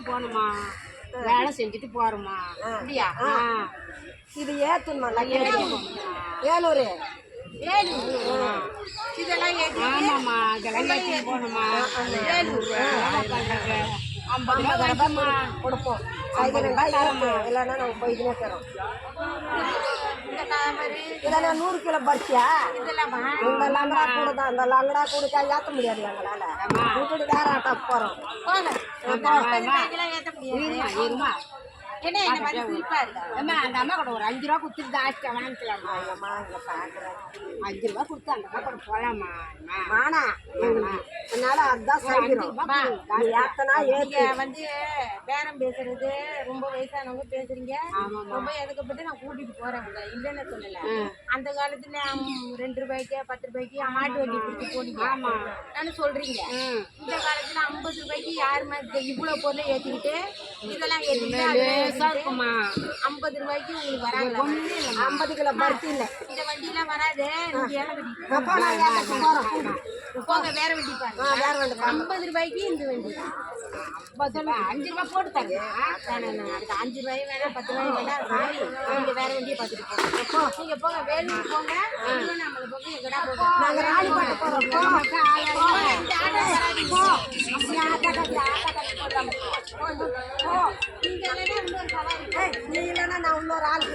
போகணுமா, வேலை செஞ்சுட்டு போறோமா அப்படியா? இது ஏத்தணுமா? ஏலூர் ஏலூர் இதெல்லாம் ஆமாம்மா, இதெல்லாம் ஏற்றி போகணுமா ஏலூர். பண்ணுறாங்க 50 ரூபாய்மா கொடுப்போம். இல்லைன்னா நாங்கள் போய்க்கினே இருக்கிறோம். இதெல்லாம் 100 கிலோ பறிச்சியா? இந்த லங்கடா கூட தான். இந்த லங்கடா கூடுக்கா ஏற்ற முடியாது எங்களால். வீட்டு வேற ஆட்டா போகிறோம். இருமா என்ன அந்த அம்மா கூட ஒரு 5 ரூபா கொடுத்துட்டு ஜாஸ்தியா வாங்கிக்கலாமா? இங்கே பார்க்குறேன். 5 ரூபா கொடுத்து அந்த அம்மா கூட போகலாமா? வானா என்னால் அதுதான் செய்கிறோம். ஏத்தனா வந்து பேரம் பேசுறது ரொம்ப வயசானவங்க பேசுறீங்க. ரொம்ப எதுக்கப்பட்டு நான் கூட்டிட்டு போறேன், இல்லைன்னு சொல்லல. அந்த காலத்துல 2 ரூபாய்க்கு 10 ரூபாய்க்கு மாட்டு வண்டி பிடிச்சி போனீங்க நான் சொல்றீங்க. இந்த காலத்துல 50 ரூபாய்க்கு யாருமே இவ்வளவு பொருளை ஏற்றிக்கிட்டு இதெல்லாம் ஏற்றிக்கிட்டு 50 ரூபாய்க்கு உங்களுக்கு வராங்க. 50 கிலோ பருத்தி இல்லை. இந்த வண்டியெல்லாம் வராது. போங்க வேற வண்டி பாருங்க. 50 ரூபாய்க்கு இந்த வண்டி 5 ரூபாய் போட்டு தரேன். 5 ரூபாய் வேணாம், 10 ரூபாய் வேணாம். சாரி, நீங்க வேற வண்டியை பார்த்துட்டு போங்க. நீங்க போங்க, வேலூர் போங்க. நம்மள போங்க, எங்கடா போங்க. நாங்கள் ராணிப்பேட்டை போகிறோம். நீங்க இல்லைன்னா இன்னொரு சவாரி. நீ இல்லைன்னா நான் இன்னொரு ஆள்